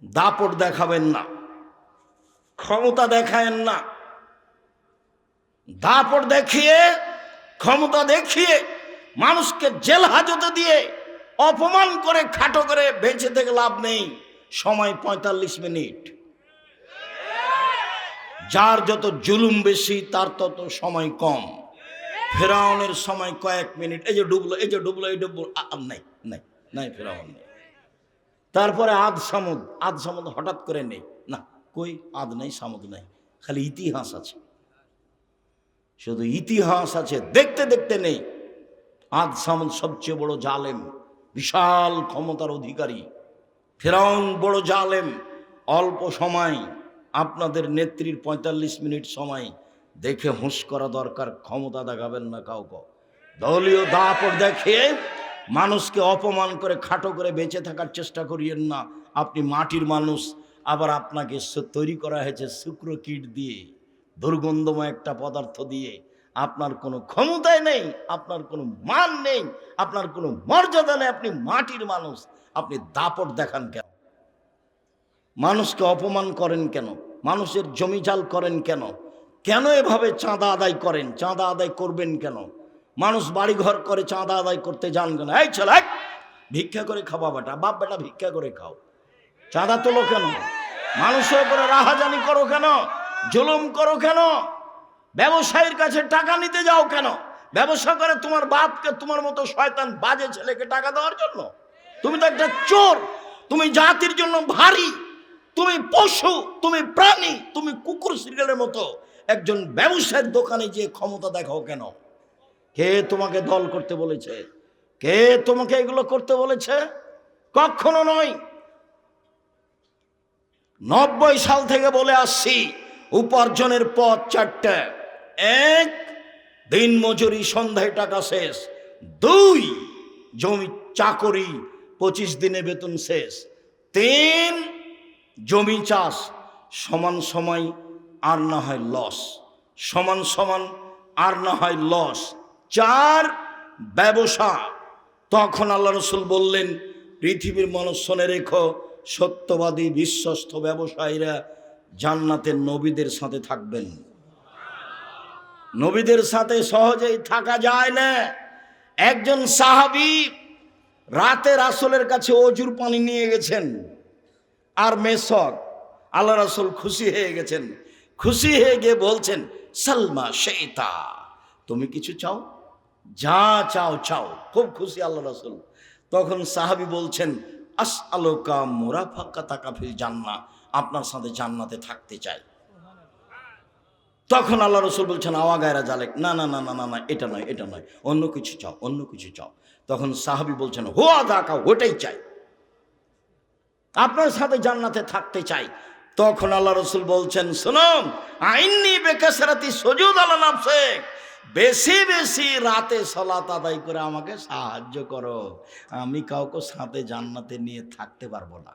দাপট দেখাবেন না, ক্ষমতা দেখায়েন না। দাপট দেখিয়ে, ক্ষমতা দেখিয়ে, মানুষকে জেল হাজতে দিয়ে অপমান করে খাটো করে বেঁচে থেকে লাভ নেই। সময় ৪৫ মিনিট। যার যত জুলুম বেশি তার তত সময় কম। ফেরাউনের সময় কয়েক মিনিট। এই যে ডুবলো, এই যে ডুবলো, এই ডুবলো, নাই নাই নাই, ফেরাউন নেই। তারপরে আদ সামুদ হঠাৎ করে নেই না, কই আদ নেই, সামুদ নেই, খালি ইতিহাস আছে, শুধু ইতিহাস আছে, দেখতে দেখতে নেই। আদ সামুদ সবচেয়ে বড় জালেম, বিশাল ক্ষমতার অধিকারী। ফেরাউন বড় জালেম। অল্প সময়, আপনাদের নেত্রীর ৪৫ মিনিট সময় দেখে হুঁশ করা দরকার। ক্ষমতা দেখাবেন না কাউকে। দলীয় দাপট দেখিয়ে মানুষকে অপমান করে খাটো করে বেঁচে থাকার চেষ্টা করিয়েন না। আপনি মাটির মানুষ, আবার আপনাকে তৈরি করা হয়েছে শুক্র কীট দিয়ে, দুর্গন্ধময় একটা পদার্থ দিয়ে। আপনার কোনো ক্ষমতাই নেই, আপনার কোনো মান নেই, আপনার কোনো মর্যাদা নেই। আপনি মাটির মানুষ, আপনি দাপট দেখান কেন? মানুষকে অপমান করেন কেন? মানুষের জমিজাল করেন কেন? কেন এভাবে চাঁদা আদায় করেন? চাঁদা আদায় করবেন কেন? মানুষ বাড়ি ঘর করে, চাঁদা আদায় করতে যান কেন? এই ছেলে, ভিক্ষা করে খাওয়া বেটা, বাপ বেটা ভিক্ষা করে খাও, চাঁদা তোলো কেন? মানুষের উপরে রাহাজানি করো কেন? জুলুম করো কেন? ব্যবসায়ীর কাছে টাকা নিতে যাও কেন? ব্যবসা করে তোমার বাপকে, তোমার মতো শয়তান বাজে ছেলেকে টাকা দেওয়ার জন্য? তুমি তো একটা চোর, তুমি জাতির জন্য ভারী, তুমি পশু, তুমি প্রাণী, তুমি কুকুর সিরিয়ালের মতো। একজন ব্যবসায়ীর দোকানে যে ক্ষমতা দেখাও কেন? কে তোমাকে দল করতে বলেছে? কে তোমাকে এগুলো করতে বলেছে? কখনো নয়। ৯০ সাল থেকে বলে আসছি, উপার্জনের পথ চারটে। এক, দিন মজুরি, সন্ধ্যায় টাকা শেষ। ২, জমি চাকরি, ২৫ দিনে বেতন শেষ। ৩, জমি চাষ, সমান সময় আর না হয় লস, সমান সমান আর না হয় লস। ৪, ব্যবসা। তখন আল্লাহ রসুল বললেন, পৃথিবীর মানুষ শুনে রেখো, সত্যবাদী বিশ্বস্ত ব্যবসায়ীরা জান্নাতের নবীদের সাথে থাকবেন। নবীদের সাথে সহজেই থাকা যায় না। একজন সাহাবী রাতে রাসূলের কাছে অজুর পানি নিয়ে গেছেন আর মেসক। আল্লাহ রাসূল খুশি হয়ে গেছেন। খুশি হয়ে গিয়ে বলছেন, সালমা শেতা, তুমি কিছু চাও? যা চাও চাও। খুব খুশি আল্লাহ রাসূল। তখন সাহাবী বলছেন, আসআলুকা মুরাফাকাতাকা ফিল জান্নাহ, আপনার সাথে জান্নাতে থাকতে চাই। তখন আল্লাহ রসুল বলছেন, আওয়া গায়রা জালেক, না না না না না না, এটা নয়, এটা নয়, অন্য কিছু চাও, অন্য কিছু চাও। তখন সাহাবী বলছেন, হুয়া দাকা, ওটাই চাই, আপনার সাথে জান্নাতে থাকতে চাই। তখন আল্লাহ রসুল বলছেন, শুনুন, আইন্নি বেকাসরাতি সুজুদ আলা নাফসিক, বেশি বেশি রাতে সালাত আদায় করে আমাকে সাহায্য করো, আমি কাউকে সাথে জান্নাতে নিয়ে থাকতে পারবো না।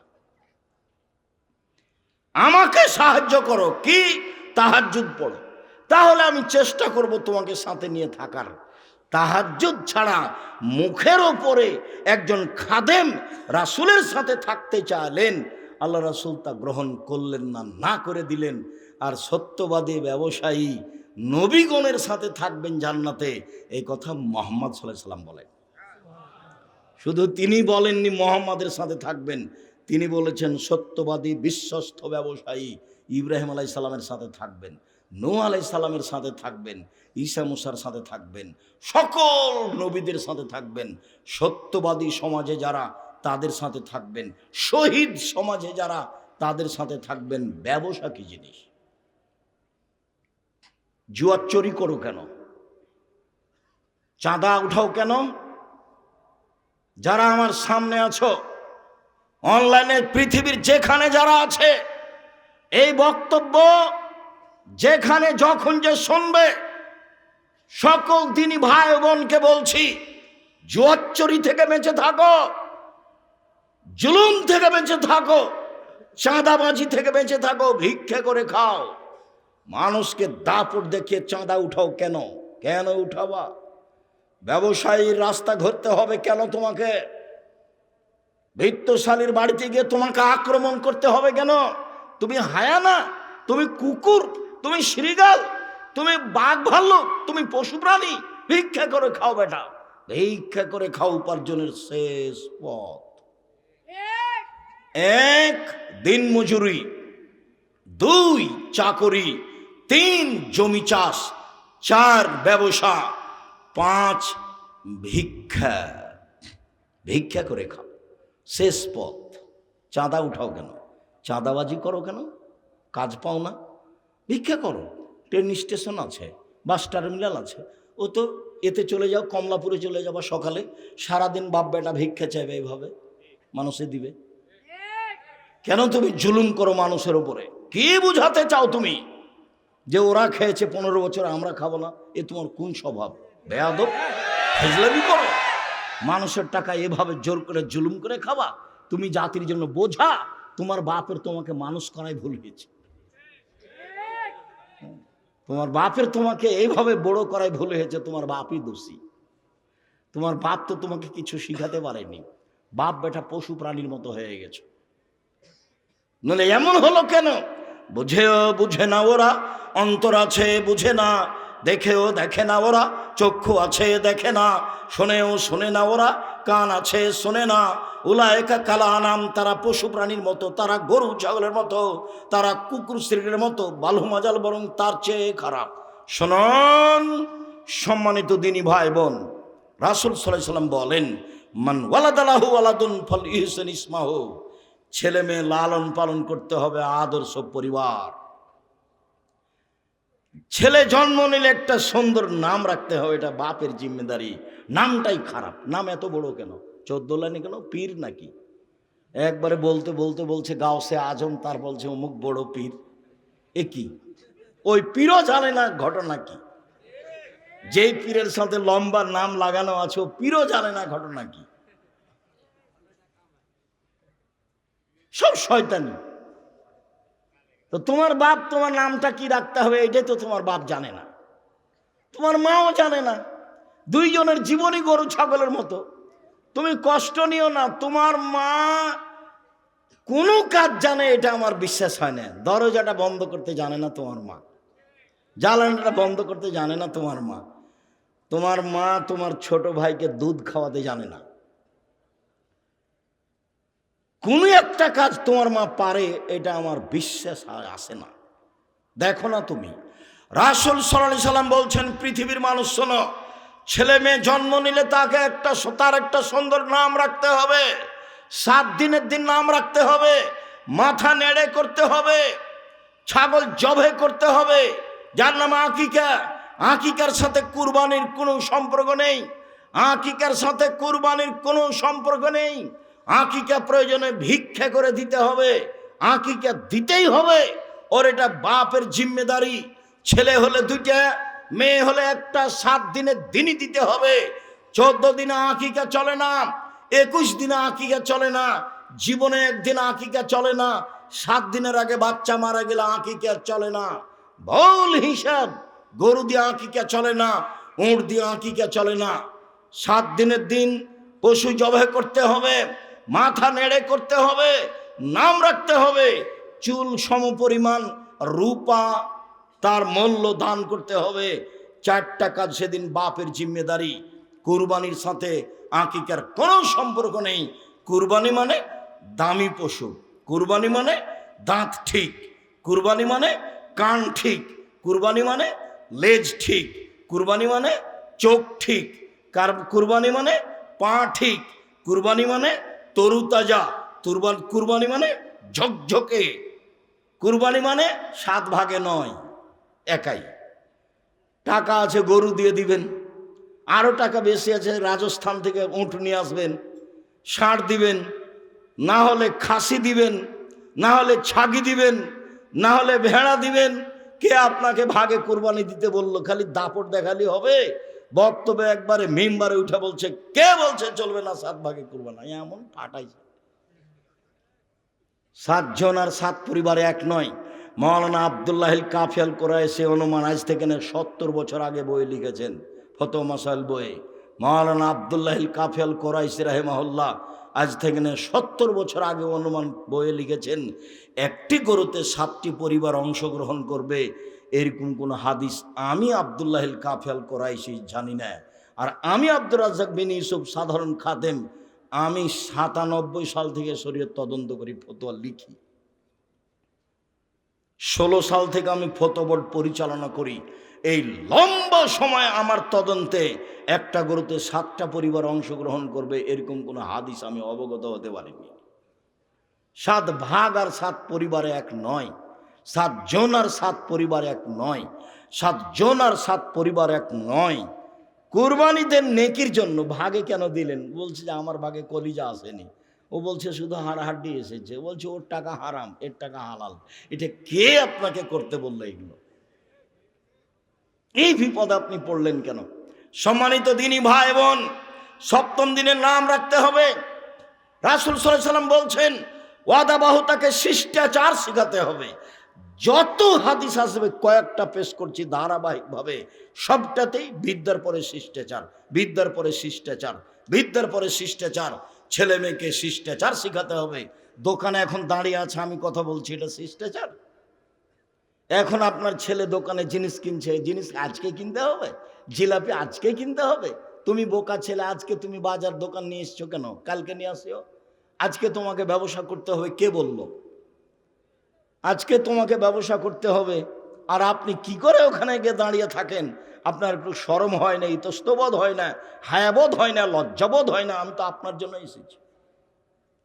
আমাকে সাহায্য করো, কি? তাহাজ্জুদ পড়ো, তাহলে আমি চেষ্টা করব তোমাকে সাথে নিয়ে থাকার। তাহাজ্জুদ ছাড়া মুখের ওপরে একজন খাদেম রাসূলের সাথে থাকতে চাইলেন, আল্লাহ রাসূল তা গ্রহণ করলেন না, না করে দিলেন। আর সত্যবাদী ব্যবসায়ী নবীগণের সাথে থাকবেন জান্নাতে, এই কথা মুহাম্মদ সাল্লাল্লাহু আলাইহি সাল্লাম বলেন। শুধু তিনি বলেননি মুহাম্মাদের সাথে থাকবেন, তিনি বলেছেন সত্যবাদী বিশ্বস্ত ব্যবসায়ী ইব্রাহিম আলাইহিস সালামের সাথে থাকবেন, নূহ আলাইহিস সালামের সাথে থাকবেন, ঈসা মুসার সাথে থাকবেন, সকল নবীদের সাথে থাকবেন। সত্যবাদী সমাজে যারা, তাদের সাথে থাকবেন। শহীদ সমাজে যারা, তাদের সাথে থাকবেন। ব্যবসা কি জিনিস? জুয়ার চুরি করো কেন? চাঁদা উঠাও কেন? যারা আমার সামনে আছো, অনলাইনে পৃথিবীর যেখানে যারা আছে, এই বক্তব্য যেখানে যখন যে শুনবে, সকল দিনী ভাই বোনকে বলছি, জুয়ার চুরি থেকে বেঁচে থাকো, জুলুম থেকে বেঁচে থাকো, চাঁদাবাজি থেকে বেঁচে থাকো, ভিক্ষা করে খাও। মানুষকে দাপট দেখিয়ে চাঁদা উঠাও কেন? কেন উঠাবা? ব্যবসায়ীর রাস্তা ঘুরতে হবে কেন তোমাকে? বৃত্তশালীর বাড়িতে গিয়ে তোমাকে আক্রমণ করতে হবে কেন? তুমি হায়া না, তুমি কুকুর, তুমি শৃগাল, তুমি বাঘ ভাল্লুক, তুমি পশু প্রাণী। ভিক্ষা করে খাও বেটা, ভিক্ষা করে খাও উপার্জনের শেষ পথ। এক, দিন মজুরি, দুই, চাকরি, তিন, জমি চাষ, চার, ব্যবসা, পাঁচ, ভিক্ষা। ভিক্ষা করে খাও, শেষ পথ। চাঁদা উঠাও কেন? চাঁদাবাজি করো কেন? কাজ পাও না? ভিক্ষা করো। ট্রেন স্টেশন আছে, বাস টার্মিনাল আছে, ও তো এতে চলে যাও, কমলাপুরে চলে যাবা সকালে, সারাদিন বাপ বেটা ভিক্ষা চাইবে, এইভাবে মানুষে দিবে কেন? তুমি জুলুম করো মানুষের উপরে। কি বুঝাতে চাও তুমি যে ওরা খেয়েছে 15 বছর, আমরা খাবো না? এ তোমার কোন স্বভাব? বেয়াদব, ফজলামি করো। মানুষের টাকা এভাবে জোর করে জুলুম করে খাবা? তুমি জাতির জন্য বোঝা। তোমার বাপের তোমাকে মানুষ করাই ভুল হয়েছে। তোমার বাপের তোমাকে এইভাবে বড় করাই ভুল হয়েছে, তোমার বাপই দোষী। তোমার বাপ তো তোমাকে কিছু শিখাতে পারেনি। বাপ বেটা পশু প্রাণীর মতো হয়ে গেছে। নইলে এমন হলো কেন? বুঝেও বুঝে না ওরা, অন্তর আছে বুঝে না, দেখেও দেখে না ওরা, চক্ষু আছে দেখে না, শোনেও শোনে না ওরা, কান আছে শোনে না। উলায়েকা কালা আনাম, তারা পশু প্রাণীর মতো, তারা গরু ছাগলের মতো, তারা কুকুর শ্রীর মতো, বালু মাজাল বরং তার চেয়ে খারাপ। শোনন সম্মানিত দিনী ভাই বোন, রাসূল সাল্লাল্লাহু আলাইহি ওয়াসাল্লাম বলেন, মান ওয়ালাদালাহু ওয়ালাদুন ফাল ইহসান ইসমাহু, ছেলে মেয়ে লালন পালন করতে হবে আদর্শ পরিবার। ছেলে জন্ম নিলে একটা সুন্দর নাম রাখতে হবে, এটা বাপের জিম্মেদারি। নামটাই খারাপ, নাম এত বড় কেন? 14 লাইনে কেন? পীর নাকি? একবারে বলতে বলতে বলছে গাউসে আজম, তার বলছে অমুক বড় পীর। এ কি? ওই পীরও জানে না ঘটনা কি। যেই পীরের সাথে লম্বা নাম লাগানো আছে, ও পীরও জানে না ঘটনা কি। সব শয়তানি। তো তোমার বাপ তোমার নামটা কি রাখতে হবে এটাই তো তোমার বাপ জানে না, তোমার মাও জানে না। দুইজনের জীবনই গরু ছাগলের মতো। তুমি কষ্ট নিও না। তোমার মা কোনো কাজ জানে এটা আমার বিশ্বাস হয় না। দরজাটা বন্ধ করতে জানে না তোমার মা, জ্বালানিটা বন্ধ করতে জানে না তোমার মা। তোমার মা তোমার ছোট ভাইকে দুধ খাওয়াতে জানে না। কোনো একটা কাজ তোমার মা পারে এটা আমার বিশ্বাস আসে না। দেখো না তুমি, রাসূল সাল্লাল্লাহু আলাইহি সাল্লাম বলছেন, পৃথিবীর মানুষ শোনো, ছেলে মেয়ে জন্ম নিলে তাকে তার একটা সুন্দর নাম রাখতে হবে। 7 দিনের দিন নাম রাখতে হবে, মাথা নেড়ে করতে হবে, ছাগল জবে করতে হবে, যার নাম আকিকা। আকিকার সাথে কুরবানির কোনো সম্পর্ক নেই। আকিকার সাথে কুরবানির কোনো সম্পর্ক নেই। আকিকা প্রয়োজনে ভিক্ষা করে দিতে হবে, আকিকা দিতেই হবে। ওর এটা বাপের জিম্মেদারি। ছেলে হলে 2টা, মেয়ে হলে একটা। 7 দিনের দিনই দিতে হবে। 14 দিনে আকিকা চলে না, 21 দিনে আকিকা চলে না, জীবনে একদিন আকিকা চলে না। 7 দিনের আগে বাচ্চা মারা গেলে আকিকা চলে না। ভুল হিসাব। গরু দিয়ে আকিকা চলে না, উট দিয়ে আকিকা চলে না। 7 দিনের দিন পশু জবাই করতে হবে, মাথা নেড়ে করতে হবে, নাম রাখতে হবে, চুল সমপরিমাণ রূপা তার মূল্য দান করতে হবে। 4টা কাজ সেদিন বাপের জিম্মেদারি। কুরবানির সাথে আকিকার কোনো সম্পর্ক নেই। কুরবানি মানে দামি পশু, কুরবানি মানে দাঁত ঠিক, কুরবানি মানে কান ঠিক, কুরবানি মানে লেজ ঠিক, কুরবানি মানে চোখ ঠিক, কুরবানি মানে পা ঠিক, কুরবানি মানে তরুতাজা, কুরবানি মানে ঝকঝকে, কুরবানি মানে 7 ভাগে 9, একাই। টাকা আছে গরু দিয়ে দিবেন, আরও টাকা বেশি আছে রাজস্থান থেকে উট নিয়ে আসবেন, ষাঁড় দিবেন, না হলে খাসি দিবেন, না হলে ছাগি দিবেন, না হলে ভেড়া দিবেন। কে আপনাকে ভাগে কুরবানি দিতে বললো? খালি দাপট দেখালি হবে? বক্তব্য একবারে মেম্বারে উঠে বলছে, কে বলছে চলবে না 7 ভাগে কুরবানি? এমন ফাটাইছে। 7 জন আর 7 পরিবারে এক নয়। মাওলানা আব্দুল্লাহিল কাফি আল কুরাইশি অনুমান আজ থেকে 70 বছর আগে বই লিখেছেন, ফতোয়া মাসাইল বইয়ে। মাওলানা আব্দুল্লাহিল কাফি আল কুরাইশি রাহিমাহুল্লাহ আজ থেকে না 70 বছর আগে অনুমান বইয়ে লিখেছেন একটি গরুতে 7টি পরিবার অংশগ্রহণ করবে, এরকম কোনো হাদিস আমি আব্দুল্লাহিল কাফেল কোরাইশি জানি না। আর আমি আব্দুর রাজ্জাক বিন ইউসুফ সাধারণ খাদেম, আমি 97 সাল থেকে শরীয়ত তদন্ত করি, ফতোয়া লিখি। 16 সাল থেকে আমি ফতোয়া বোর্ড পরিচালনা করি। এই লম্বা সময় আমার তদন্তে একটা গরুতে 7টা পরিবার অংশগ্রহণ করবে এরকম কোনো হাদিস আমি অবগত হতে পারিনি। 7 ভাগ আর 7 পরিবারে এক নয়, 7 জন আর 7 পরিবার এক নয়, 7 জন আর 7 পরিবার এক নয়। কুরবানি দেন নেকির জন্য, ভাগে কেন দিলেন? বলছে যে আমার ভাগে কলিজা আসেনি। ও বলছে শুধু হাড়হাড্ডি এসেছে। বলছে ওর টাকা হারাম, এর টাকা হালাল। এটা কে আপনাকে করতে বললো এগুলো? এই বিপদ আপনি পড়লেন কেন? সম্মানিত দিনী ভাই বোন, 7ম দিনের নাম রাখতে হবে। রাসূল সাল্লাল্লাহু আলাইহি ওয়াসাল্লাম বলছেন ওয়াদাবাহুতাকে শিষ্টাচার শেখাতে হবে। যত হাদিস আসবে কয়েকটা পেশ করছি ধারাবাহিকভাবে, সবটাতেই বিদ্যার পরে শিষ্টাচার, বিদ্যার পরে শিষ্টাচার, বিদ্যার পরে শিষ্টাচার। ছেলে মেয়েকে শিষ্টাচার শেখাতে হবে। দোকানে এখন দাঁড়িয়ে আছে, আমি কথা বলছি, এটা শিষ্টাচার? এখন আপনার ছেলে দোকানে জিনিস কিনছে, জিনিস আজকে কিনতে হবে? জিলাপি আজকে কিনতে হবে? তুমি বোকা ছেলে, আজকে তুমি বাজার দোকান নিয়ে এসছো কেন? কালকে নিয়ে আসিও। আজকে তোমাকে ব্যবসা করতে হবে, কে বললো? আজকে তোমাকে ব্যবসা করতে হবে। আর আপনি কি করে ওখানে গিয়ে দাঁড়িয়ে থাকেন? আপনার একটু শরম হয় না, ইতস্তবোধ হয় না, হায়াবোধ হয় না, লজ্জাবোধ হয় না? আমি তো আপনার জন্য এসেছি,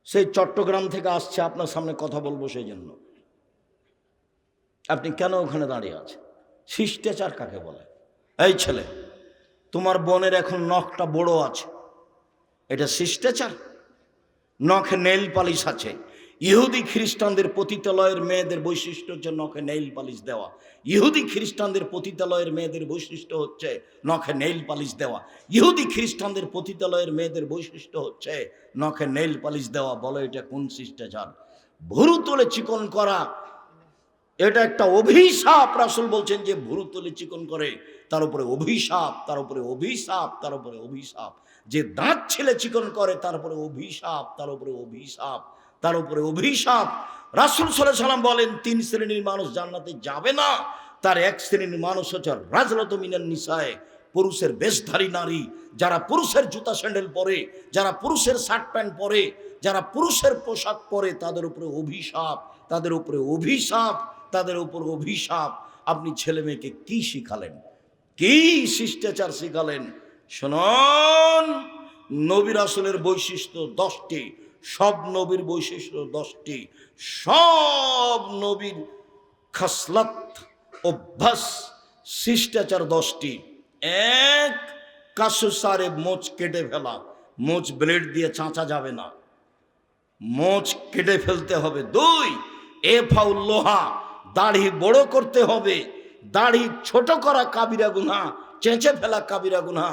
সেই চট্টগ্রাম থেকে আসছে আপনার সামনে কথা বলবো, সেই জন্য। আপনি কেন ওখানে দাঁড়িয়ে আছেন? শিষ্টাচার কাকে বলে? এই ছেলে, তোমার বোনের এখন নখটা বড় আছে, এটা শিষ্টাচার? নখে নেইল পালিশ আছে। ইহুদি খ্রিস্টানদের পতিতালয়ের মেয়েদের বৈশিষ্ট্য হচ্ছে নখে নেইল পালিশ দেওয়া। ইহুদি খ্রিস্টানদের পতিতালয়ের মেয়েদের বৈশিষ্ট্য হচ্ছে নখে নেইল পালিশ দেওয়া। ইহুদি খ্রিস্টানদের পতিতালয়ের মেয়েদের বৈশিষ্ট্য হচ্ছে নখে নেইল পালিশ দেওয়া। বলো এটা কোন শিষ্টাচার? ভুরু তুলে চিকন করা, এটা একটা অভিশাপ। রাসূল বলছেন যে ভুরু তুলে চিকন করে তার উপরে অভিশাপ, তার উপরে অভিশাপ, তার উপরে অভিশাপ। যে দাঁত ছেলে চিকন করে তার উপরে অভিশাপ, তার উপরে অভিশাপ, তার উপরে অভিশাপ। রাসূল সাল্লাল্লাহু আলাইহি ওয়াসাল্লাম বলেন 3 শ্রেণীর মানুষ জান্নাতে যাবে না। তার 1 শ্রেণীর মানুষ হচ্ছে রাজলাতু মিনান নিসায়ে, পুরুষের বেশধারী নারী, যারা পুরুষের জুতা স্যান্ডেল পরে, যারা পুরুষের শার্ট প্যান্ট পরে, যারা পুরুষের পোশাক পরে, তাদের উপরে অভিশাপ, তাদের উপরে অভিশাপ, তাদের উপর অভিশাপ। আপনি ছেলে মেয়েকে কি শিখালেন? কি শিষ্টাচার শিখালেন? শুনুন, নবী রাসূলের বৈশিষ্ট্য 10টি, সব নবীর বৈশিষ্ট্য 10টি, সব নবীর খাসলাত, অভ্যাস, শিষ্টাচার 10টি। 1, কাসুসারে মোচ কেটে ফেলা। মোচ ব্লেড দিয়ে চাঁচা যাবে না, মোচ কেটে ফেলতে হবে। 2, এফাউল লোহা, দাড়ি বড় করতে হবে। দাড়ি ছোট করা কাবিরা গুনাহ, চেঁচে ফেলা কাবিরা গুনাহ।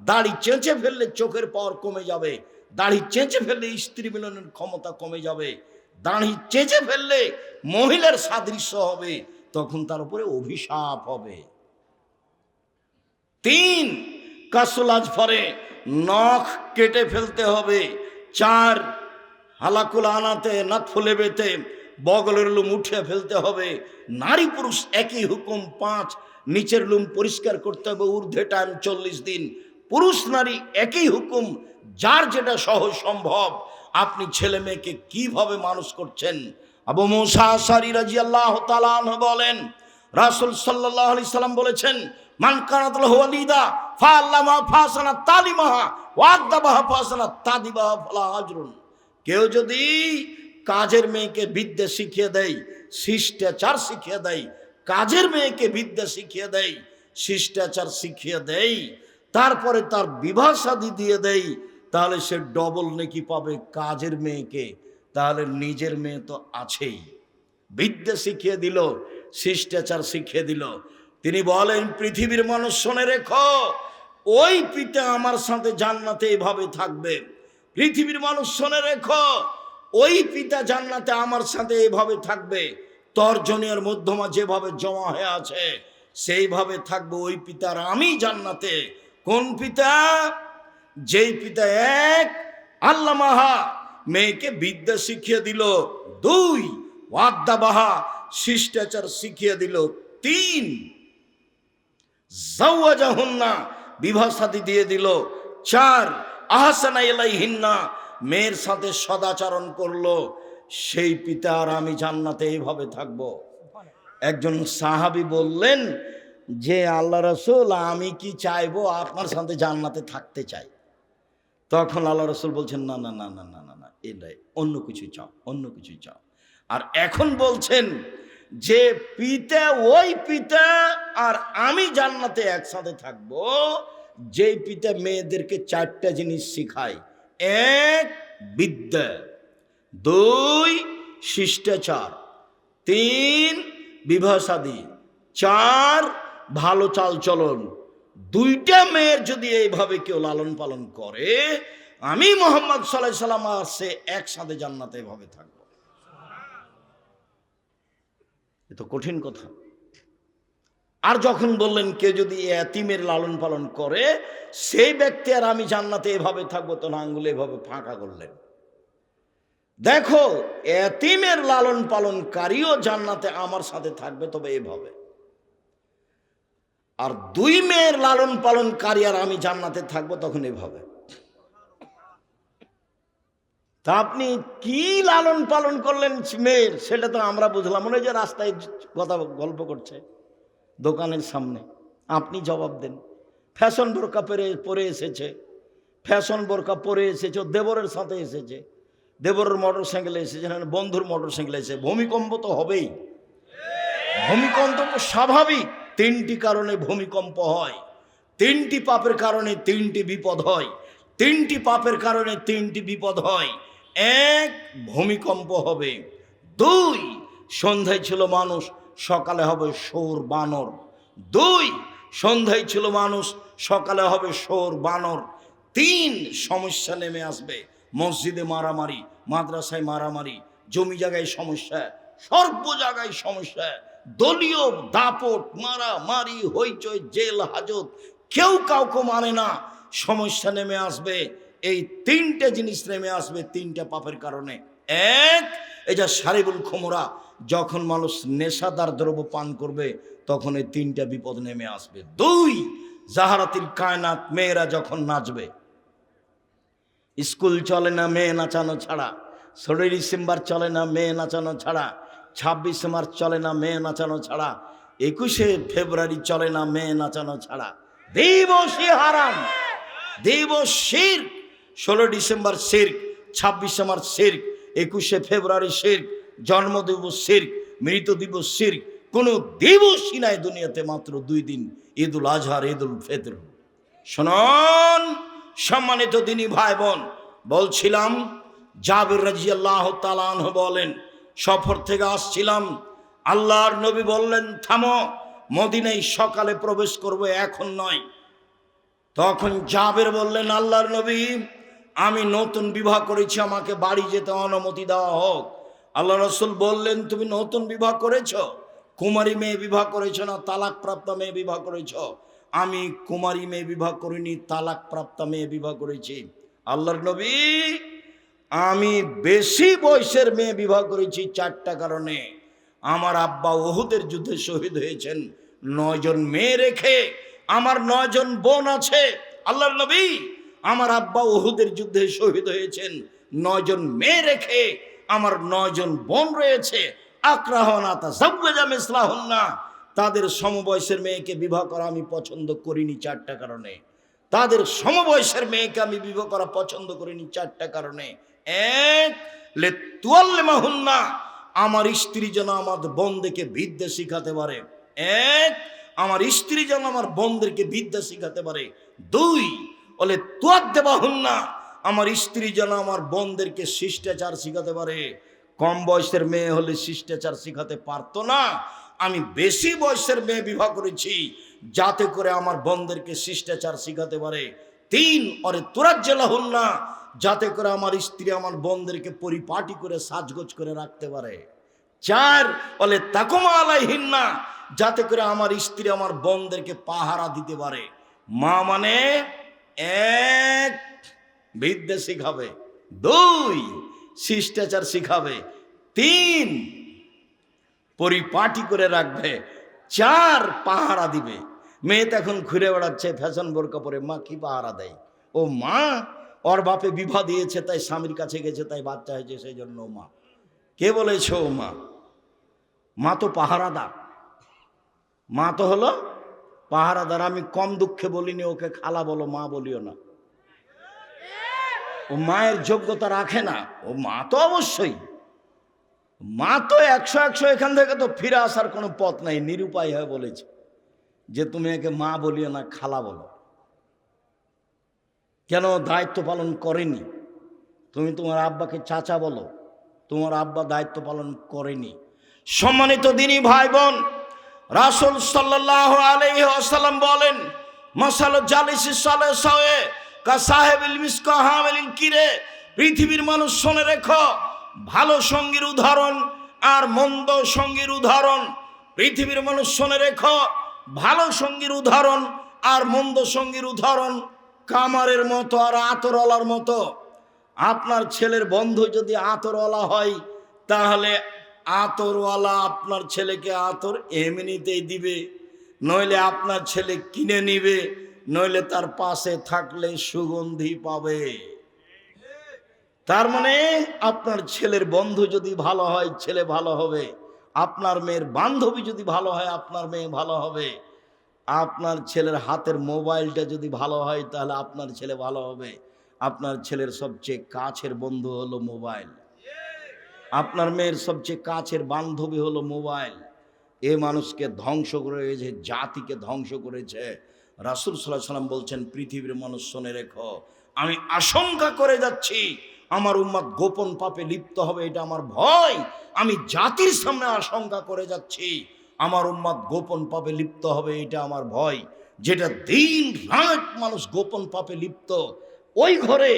দাড়ি চেঁচে ফেললে চোখের পাওয়ার কমে যাবে, দাড়ি চেঁচে ফেললে স্ত্রী মিলনের ক্ষমতা কমে যাবে, দাড়ি চেঁচে ফেললে মহিলার সাদৃশ্য হবে, তখন তার উপরে অভিশাপ হবে। 3, কাসুল আজফারে, নখ কেটে ফেলতে হবে। 4, হালাকুল আনাতে, নাতফুলে বেতে, বগলের লুম উঠিয়ে ফেলতে হবে। নারী পুরুষ একই হুকুম। 5, নিচের লুম পরিষ্কার করতে হবে, ঊর্ধ্বে টাইম 40 দিন। পুরুষ নারী একই হুকুম, যার যেটা সহজ সম্ভব। আপনি ছেলে মেয়েকে কিভাবে মানুষ করছেন? আবু মুসা আশআরী রাদিয়াল্লাহু তাআলা আনহু বলেন, রাসূল সাল্লাল্লাহু আলাইহি সাল্লাম বলেছেন, মান কানাত লাহু ওয়ালিদা ফাআল্লামা ফাসানা তালিমাহা ওয়া আদাবাহা ফাসানা তাদিবাহা ফালা আজরুন। কেউ যদি কাজের মেয়েকে বিদ্যা শিখিয়ে দেয়, শিষ্টাচার শিখিয়ে দেয়, কাজের মেয়েকে বিদ্যা শিখিয়ে দেয়, শিষ্টাচার শিখিয়ে দেয়, তারপরে তার বিবাহ শাদী দিয়ে দেয়, তাহলে সে ডবল নেকি পাবে কাজের মেয়েকে। তাহলে নিজের মেয়ে তো আছেই, বিদ্যা শিখিয়ে দিল, শিষ্টাচার শিখিয়ে দিল। তিনি বলেন, পৃথিবীর মানুষ শুনে রেখো, ওই পিতা আমার সাথে জান্নাতে এইভাবে থাকবে। পৃথিবীর মানুষ শুনে রেখো, ওই পিতা জান্নাতে আমার সাথে এইভাবে থাকবে। তর্জনীর মধ্যমা যেভাবে জমা হয়ে আছে সেইভাবে থাকবে ওই পিতার আমি জান্নাতে। কোন পিতা? যেই পিতা এক, আল্লামাহা, মেয়েকে বিদ্যা শিখিয়ে দিল। 2 ওয়াদ্দাবাহা শিষ্টাচার শিখিয়ে দিল। 3 জাওয়াজাহুন্না বিবাহ শাদী দিয়ে দিল। 4 আহসানা ইলাইহিন্না মেয়ের সাথে সদাচরণ করলো। সেই পিতা আর আমি জান্নাতে এইভাবে থাকবো। একজন সাহাবী বললেন যে আল্লাহ রাসূল, আমি কি চাইবো, আপনার সাথে জান্নাতে থাকতে চাই। তখন আল্লাহ রাসূল বলছেন, না না না না না না না, এটাই, অন্য কিছু চাও, অন্য কিছু চাও। আর এখন বলছেন যে পিতা, ওই পিতা আর আমি জান্নাতে একসাথে থাকবো, যেই পিতা মেয়েদেরকে 4টা জিনিস শিখায়। 1 বিদ্যা, 2 শিষ্টাচার, 3 বিবাহ শাদী, 4 ভালো চাল চলন। 2টা মেয়ের যদি এইভাবে কেউ লালন পালন করে, আমি মুহাম্মদ সাল্লাল্লাহু আলাইহি সাল্লাম আসে একসাথে জান্নাতে এভাবে থাকবো। এ তো কঠিন কথা। আর যখন বললেন কে যদি এতিমের লালন পালন করে, সেই ব্যক্তি আর আমি জান্নাতে এভাবে থাকবো, তো আঙ্গুলে এভাবে ফাঁকা করলেন। দেখো, এতিমের লালন পালনকারীও জান্নাতে আমার সাথে থাকবে, তবে এভাবে। আর 2 মেয়ের লালন পালনকারী আর আমি জান্নাতে থাকবো, তখন এভাবে। তা আপনি কি লালন পালন করলেন মেয়ের, সেটা তো আমরা বুঝলাম। মনে হয় যে রাস্তায় কথা গল্প করছে দোকানের সামনে। আপনি জবাব দেন। ফ্যাশন বোরকা পরে এসেছে, ফ্যাশন বোরকা পরে এসেছে, দেবরের সাথে এসেছে, দেবরের মোটর সাইকেলে এসেছে, বন্ধুর মোটর সাইকেলে এসেছে। ভূমিকম্প তো হবেই, ভূমিকম্প তো স্বাভাবিক। 3টি কারণে ভূমিকম্প হয়, 3টি পাপের কারণে 3টি বিপদ হয়, 3টি পাপের কারণে 3টি বিপদ হয়। 1 ভূমিকম্প হবে, 2 সন্ধ্যায় ছিল মানুষ, সকালে হবে শোর বানর। 2 সন্ধ্যায় ছিল মানুষ, সকালে হবে শোর বানর। 3 সমস্যা নেমে আসবে, মসজিদে মারামারি, মাদ্রাসায় মারামারি, জমি জায়গায় সমস্যা, সর্ব জায়গায় সমস্যা, দলীয় দাপট, মারামারি, হইচই, জেল হাজত, কেউ কাউকে মানে না। সমস্যা নেমে আসবে, এই 3টে জিনিস নেমে আসবে 3টা পাপের কারণে। 1 এই যে শারিবুল খুমরা, যখন মানুষ নেশাদার দ্রব্য পান করবে, তখন এই 3টা বিপদ নেমে আসবে। 2 জাহারাতিল কায়নাত, মেয়েরা যখন নাচবে। স্কুল চলে না মেয়ে নাচানো ছাড়া, 16 ডিসেম্বর চলে না মেয়ে নাচানো ছাড়া, 26 মার্চ চলে না মেয়ে নাচানো ছাড়া, 21শে ফেব্রুয়ারি চলে না মেয়ে নাচানো ছাড়া। দিবসই হারাম, দিবস শিরক। 16 ডিসেম্বর শিরক, 26শে মার্চ শিরক, 21শে ফেব্রুয়ারি শিরক, জন্মদিবস শিরক, মৃত দিবস শিরক। কোনো দিবসই নাই দুনিয়াতে, মাত্র 2 দিন, ঈদুল আজহা, ঈদুল ফিতর। শুনুন সম্মানিত দিনী ভাই বোন, বলছিলাম জাবির রাদিয়াল্লাহু তাআলা আনহু বলেন, সফর থেকে আসছিলাম, আল্লাহর নবী বললেন থামো, মদিনায় সকালে প্রবেশ করব, এখন নয়। তখন জাবির বললেন, আল্লাহর নবী, আমি নতুন বিবাহ করেছি, আমাকে বাড়ি যেতে অনুমতি দেওয়া হোক। আল্লাহ রাসূল বললেন, তুমি নতুন বিবাহ করেছো, কুমারী মেয়ে বিবাহ করেছো না তালাক প্রাপ্ত মেয়ে বিবাহ করেছো? আমি কুমারী মেয়ে বিবাহ করিনি, তালাক প্রাপ্ত মেয়ে বিবাহ করেছি। আল্লাহর নবী, আমি বেশি বয়সের মেয়ে বিবাহ করেছি 4টা কারণে। আমার আব্বা উহুদের যুদ্ধে শহীদ হয়েছেন, 9 জন মেয়ে রেখে। আমার 9 জন বোন আছে। আল্লাহর নবী, আমার আব্বা উহুদের যুদ্ধে শহীদ হয়েছেন, 9 জন মেয়ে রেখে। আমার 9 জন বোন রয়েছে। আকরাহনা তাযাওয়াজা মিসলাহুন্না, তাদের সমবয়সের মেয়েকে বিবাহ করা আমি পছন্দ করিনি 4টা কারণে। তাদের সমবয়সের মেয়েকে আমি বিবাহ করা পছন্দ করিনি 4টা কারণে। 1 লিতুআল্লিমাহুন্না, আমার স্ত্রী যেন আমার বোনদেরকে বিদ্যা শিখাতে পারে। 1 আমার স্ত্রী যেন আমার বোনদেরকে বিদ্যা শিখাতে পারে। 2 বলে তুআদ্দিবাহুন্না, আমার স্ত্রী যেন আমার বোনদেরকে শিষ্টাচার শিখাতে পারে। কম বয়সের মেয়ে হলে শিষ্টাচার শিখাতে পারতো না, আমি বেশি বয়সের মেয়ে বিবাহ করেছি যাতে করে আমার বোনদেরকে শিষ্টাচার শিখাতে পারে। 3 ওরে তুরাজ্জালাহুন্না, যাতে করে আমার স্ত্রী আমার বোনদেরকে পরিপাটি করে সাজগোজ করে রাখতে পারে। 4 বলে তাকুমা আলাইহিন্না, যাতে করে আমার স্ত্রী আমার বোনদেরকে পাহারা দিতে পারে। মা মানে 1 বিদ্যা শিখাবে, 2 শিষ্টাচার শিখাবে, 3 পরিপাটি করে রাখবে, 4 পাহারা দিবে। মেয়ে তো এখন ঘুরে বেড়াচ্ছে ফ্যাশন বোরকা পরে, মা কি পাহারা দেয়? ও মা, ওর বাপে বিবাহ দিয়েছে তাই স্বামীর কাছে গেছে তাই বাচ্চা হয়েছে সেই জন্য মা। কে বলেছে ও মা? মা তো পাহারাদার, মা তো হলো পাহারাদার। আমি কম দুঃখে বলিনি ওকে খালা বলো, মা বলিও না। ও মায়ের যোগ্যতা রাখে না, ও মা তো অবশ্যই মা তো 100 এখান থেকে তো ফিরে আসার কোনো পথ নাই, নিরুপায় হয়ে বলেছে যে তুমি একে মা বলিও না, খালা বলো। কেন? দায়িত্ব পালন করেনি। তুমি তোমার আব্বাকে চাচা বলো, তোমার আব্বা দায়িত্ব পালন করেনি। সম্মানিত দিনী ভাই বোন, রাসূল সাল্লাল্লাহু আলাইহি ওয়াসাল্লাম বলেন, মাসালু জালিসি সালেসায়ে কা সাহেবিল মিসকা হামিলিল কিরে। পৃথিবীর মানুষ শুনে রেখো, ভালো সঙ্গীর উদাহরণ আর মন্দ সঙ্গীর উদাহরণ। পৃথিবীর মানুষ শুনে রেখো, ভালো সঙ্গীর উদাহরণ আর মন্দ সঙ্গীর উদাহরণ কামারের মতো আর আতরওয়ালার মতো। আপনার ছেলের বন্ধু যদি আতরওয়ালা হয়, তাহলে আতরওয়ালা আপনার ছেলেকে আতর এমনিতেই দিবে, নইলে আপনার ছেলে কিনে নিবে, নইলে তার পাশে থাকলে সুগন্ধি পাবে। তার মানে আপনার ছেলের বন্ধু যদি ভালো হয়, ছেলে ভালো হবে। আপনার মেয়ের বান্ধবী যদি ভালো হয়, আপনার মেয়ে ভালো হবে। আপনার ছেলের হাতের মোবাইলটা যদি ভালো হয়, তাহলে আপনার ছেলে ভালো হবে। আপনার ছেলের সবচেয়ে কাছের বন্ধু হলো মোবাইল, আপনার মেয়ের সবচেয়ে কাছের বান্ধবী হলো মোবাইল। এ মানুষকে ধ্বংস করেছে, জাতিকে ধ্বংস করেছে। রাসূল সাল্লাল্লাহু আলাইহি ওয়াসাল্লাম বলছেন, পৃথিবীর মানুষ শুনে রেখো, আমি আশঙ্কা করে যাচ্ছি আমার উম্মত গোপন পাপে লিপ্ত হবে, এটা আমার ভয়। আমি জাতির সামনে আশঙ্কা করে যাচ্ছি আমার উম্মত গোপন পাপে লিপ্ত হবে, এটা আমার ভয়। যেটা দিন রাত মানুষ গোপন পাপে লিপ্ত, ওই ঘরে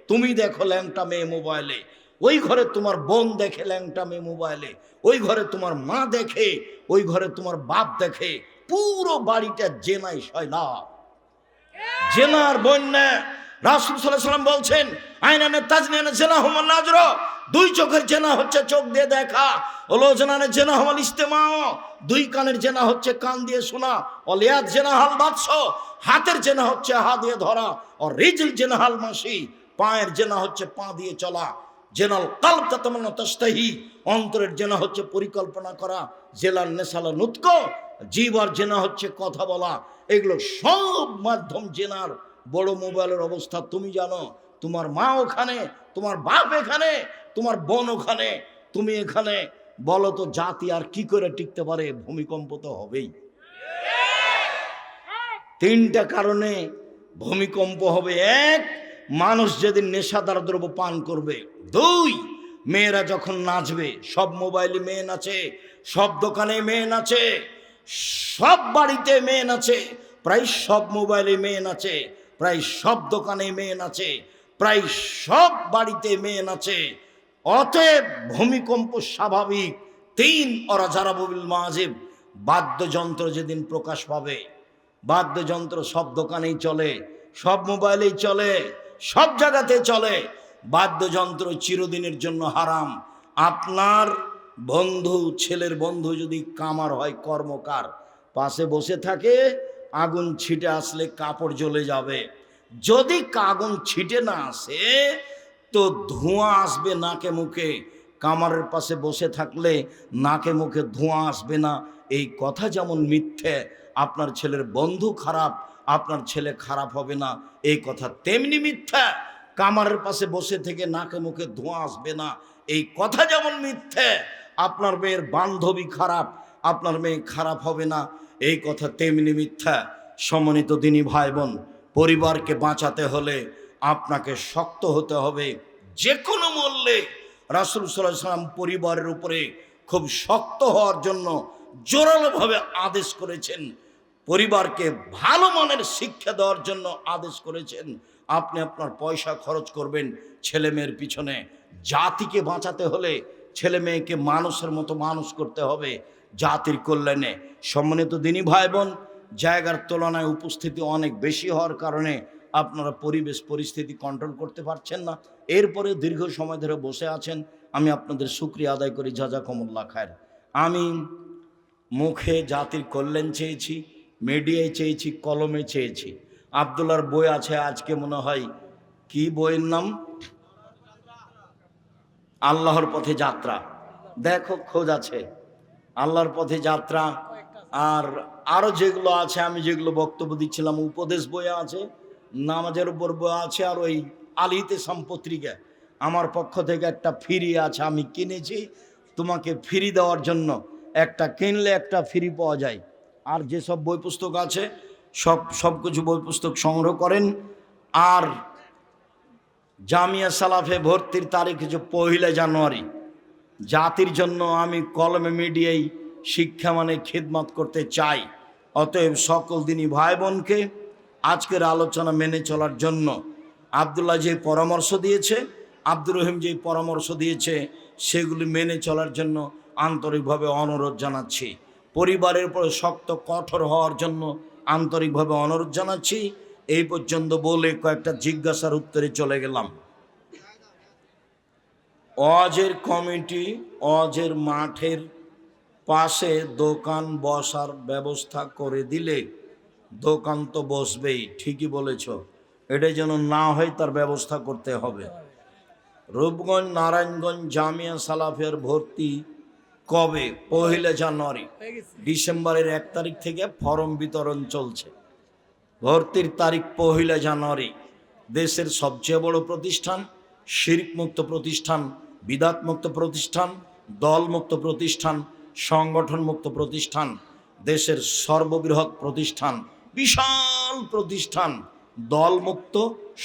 তুমি দেখো ল্যাংটা মেয়ে মোবাইলে, ওই ঘরে তোমার বোন দেখে ল্যাংটা মেয়ে মোবাইলে, ওই ঘরে তোমার মা দেখে, ওই ঘরে তোমার বাপ দেখে, পুরো বাড়িটা জেনাই সয়লাব, জেনার বন্যা। রাসূল সাল্লাল্লাহু আলাইহি ওয়াসাল্লাম বলছেন, আইনানে তাজনিনা জিনাহুম নাজর, 2 চোখের জেনা হচ্ছে চোখ দিয়ে দেখা, ওলো জেনানে জেনা হল ইস্তেমাও, 2 কানের জেনা হচ্ছে কান দিয়ে শোনা, অলিয়াত জেনা হাল বাদশ, হাতের জেনা হচ্ছে হাত দিয়ে ধরা, আর রিজল জেনা হাল মাসি, পায়ের জেনা হচ্ছে পা দিয়ে চলা। জেনাল কালব তাতামান্না তাশতাহি, অন্তরের জেনা হচ্ছে পরিকল্পনা করা। জেলার নেশালা নুতক, জিহ্বার জেনা হচ্ছে কথা বলা। এগুলো সব মাধ্যম জেনার। বড় মোবাইলের অবস্থা তুমি জানো, তোমার মা ওখানে, তোমার বাপ এখানে, তোমার বোন ওখানে, তুমি এখানে। বলো তো জাতি আর কি করে টিকতে পারে? ভূমিকম্প তো হবেই। 3টা কারণে ভূমিকম্প হবে। 1, মানুষ যেদিন নেশাদার দ্রব্য পান করবে। 2, মেয়েরা যখন নাচবে, সব মোবাইলে মেয়ে নাচে, সব দোকানে মেয়ে নাচে, সব বাড়িতে মেয়ে নাচে, প্রায় সব মোবাইলে মেয়ে নাচে, প্রায় সব দোকানে মেয়ে নাচে, প্রায় সব বাড়িতে মেয়ে নাচে। অতএব ভূমিকম্প স্বাভাবিক। 3, ওরা যারা বিল মাজিব, বাদ্যযন্ত্র যেদিন প্রকাশ পাবে, বাদ্যযন্ত্র সব দোকানেই চলে, সব মোবাইলেই চলে, সব জায়গাতে চলে। বাদ্যযন্ত্র চিরদিনের জন্য হারাম। আপনার বন্ধু, ছেলের বন্ধু যদি কামার হয়, কর্মকার, পাশে বসে থাকে, আগুন ছিটে আসলে কাপড় জ্বলে যাবে। যদি আগুন ছিটে না আসে তো ধোঁয়া আসবে নাকে মুখে। কামারের পাশে বসে থাকলে নাকে মুখে ধোঁয়া আসবে না, এই কথা যেমন মিথ্যে, আপনার ছেলের বন্ধু খারাপ, আপনার ছেলে খারাপ হবে না, এই কথা তেমনি মিথ্যা। কামারের পাশে বসে থেকে নাকে মুখে ধোঁয়া আসবে না, এই কথা যেমন মিথ্যে। আপনার মেয়ের বান্ধবী খারাপ, আপনার মেয়ে খারাপ হবে না, এই কথা তেমনি মিথ্যা। সম্মানিত দিনী ভাই বোন, পরিবারকে বাঁচাতে হলে আপনাকে শক্ত হতে হবে যে কোনো মূল্যে। রাসূল সাল্লাল্লাহু আলাইহি ওয়াসাল্লাম পরিবারের উপরে খুব শক্ত হওয়ার জন্য জোরালোভাবে আদেশ করেছেন, পরিবারকে ভালো মানের শিক্ষা দেওয়ার জন্য আদেশ করেছেন। আপনি আপনার পয়সা খরচ করবেন ছেলে মেয়ের পিছনে। জাতিকে বাঁচাতে হলে ছেলে মেয়েকে মানুষের মতো মানুষ করতে হবে জাতির কল্যাণে। সম্মানিত দিনী ভাই বোন, জায়গার তুলনায় উপস্থিতি অনেক বেশি হওয়ার কারণে আপনারা পরিবেশ পরিস্থিতি কন্ট্রোল করতে পারছেন না, এরপরে দীর্ঘ সময় ধরে বসে আছেন। আমি আপনাদের শুকরিয়া আদায় করি, জাযাকুমুল্লাহ খায়ের। আমি মুখে জাতির কল্যাণ চেয়েছি, মিডিয়ায় চেয়েছি, কলমে চেয়েছি। আব্দুল্লাহর বই আছে, আজকে মনে হয় কি বইয়ের নাম, আল্লাহর পথে যাত্রা। দেখো খোঁজ আছে, আল্লাহর পথে যাত্রা। আর আরও যেগুলো আছে, আমি যেগুলো বক্তব্য দিচ্ছিলাম, উপদেশ বইয়ে আছে, নামাজের উপর বই আছে, আর ওই আলিতে সম্পত্রিকা আমার পক্ষ থেকে একটা ফ্রি আছে, আমি কিনেছি তোমাকে ফ্রি দেওয়ার জন্য। একটা কিনলে একটা ফ্রি পাওয়া যায়। আর যেসব বই পুস্তক আছে সব কিছু বই পুস্তক সংগ্রহ করেন। আর জামিয়া সালাফে ভর্তির তারিখ হচ্ছে 1 জানুয়ারি। জাতির জন্য আমি কলমে মিডিয়ায় শিক্ষা মানে খিদমত করতে চাই। অতএব সকল দিনই ভাই বোনকে আজকের আলোচনা মেনে চলার জন্য আব্দুল্লাহ যে পরামর্শ দিয়েছে, আব্দুর রহিম যে পরামর্শ দিয়েছে, সেগুলি মেনে চলার জন্য আন্তরিকভাবে অনুরোধ জানাচ্ছি। পরিবারের উপরে শক্ত কঠোর হওয়ার জন্য আন্তরিকভাবে অনুরোধ জানাচ্ছি। এই পর্যন্ত বলে কয়েকটা জিজ্ঞাসার উত্তরে চলে গেলাম। ওয়াজের কমিটি ওয়াজের মাঠের পাশে দোকান বসার ব্যবস্থা করে দিলে দোকান তো বসবেই, ঠিকই বলেছ। এটা যেন না হয় তার ব্যবস্থা করতে হবে। রূপগঞ্জ নারায়ণগঞ্জ জামিয়া সালাফের ভর্তি কবে? 1 জানুয়ারি। ডিসেম্বরের 1 তারিখ থেকে ফর্ম বিতরণ চলছে। ভর্তির তারিখ 1 জানুয়ারি। দেশের সবচেয়ে বড় প্রতিষ্ঠান, শিরক মুক্ত প্রতিষ্ঠান, বিদাত মুক্ত প্রতিষ্ঠান, দলমুক্ত প্রতিষ্ঠান, সংগঠন মুক্ত প্রতিষ্ঠান, দেশের সর্ববৃহৎ প্রতিষ্ঠান, বিশাল প্রতিষ্ঠান, দলমুক্ত,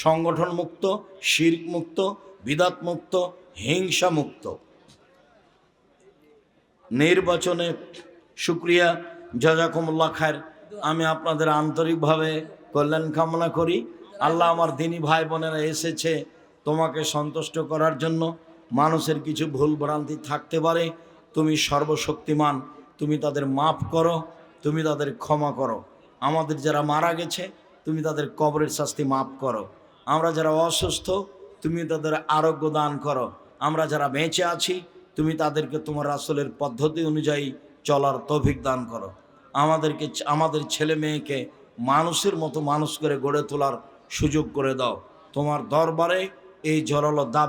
সংগঠন মুক্ত, শিরক মুক্ত, বিদাত মুক্ত, হিংসা মুক্ত। নির্বাচনে শুকরিয়া, জাযাকুমুল্লাহ খায়ের। আমি আপনাদের আন্তরিকভাবে কল্যাণ কামনা করি। আল্লাহ, আমার দিনী ভাই বোনেরা এসেছে তোমাকে সন্তুষ্ট করার জন্য। মানুষের কিছু ভুল ভ্রান্তি থাকতে পারে, তুমি সর্বশক্তিমান, তুমি তাদের মাফ করো, তুমি তাদের ক্ষমা করো। আমাদের যারা মারা গেছে তুমি তাদের কবরের শাস্তি মাফ করো। আমরা যারা অসুস্থ তুমি তাদের আরোগ্য দান করো। আমরা যারা বেঁচে আছি তুমি তাদেরকে তোমার রাসূলের পদ্ধতি অনুযায়ী চলার তৌফিক দান করো। আমাদের ছেলে মেয়েকে মানুষের মতো মানুষ করে গড়ে তোলার সুযোগ করে দাও। তোমার দরবারে এই জোরালো দাবি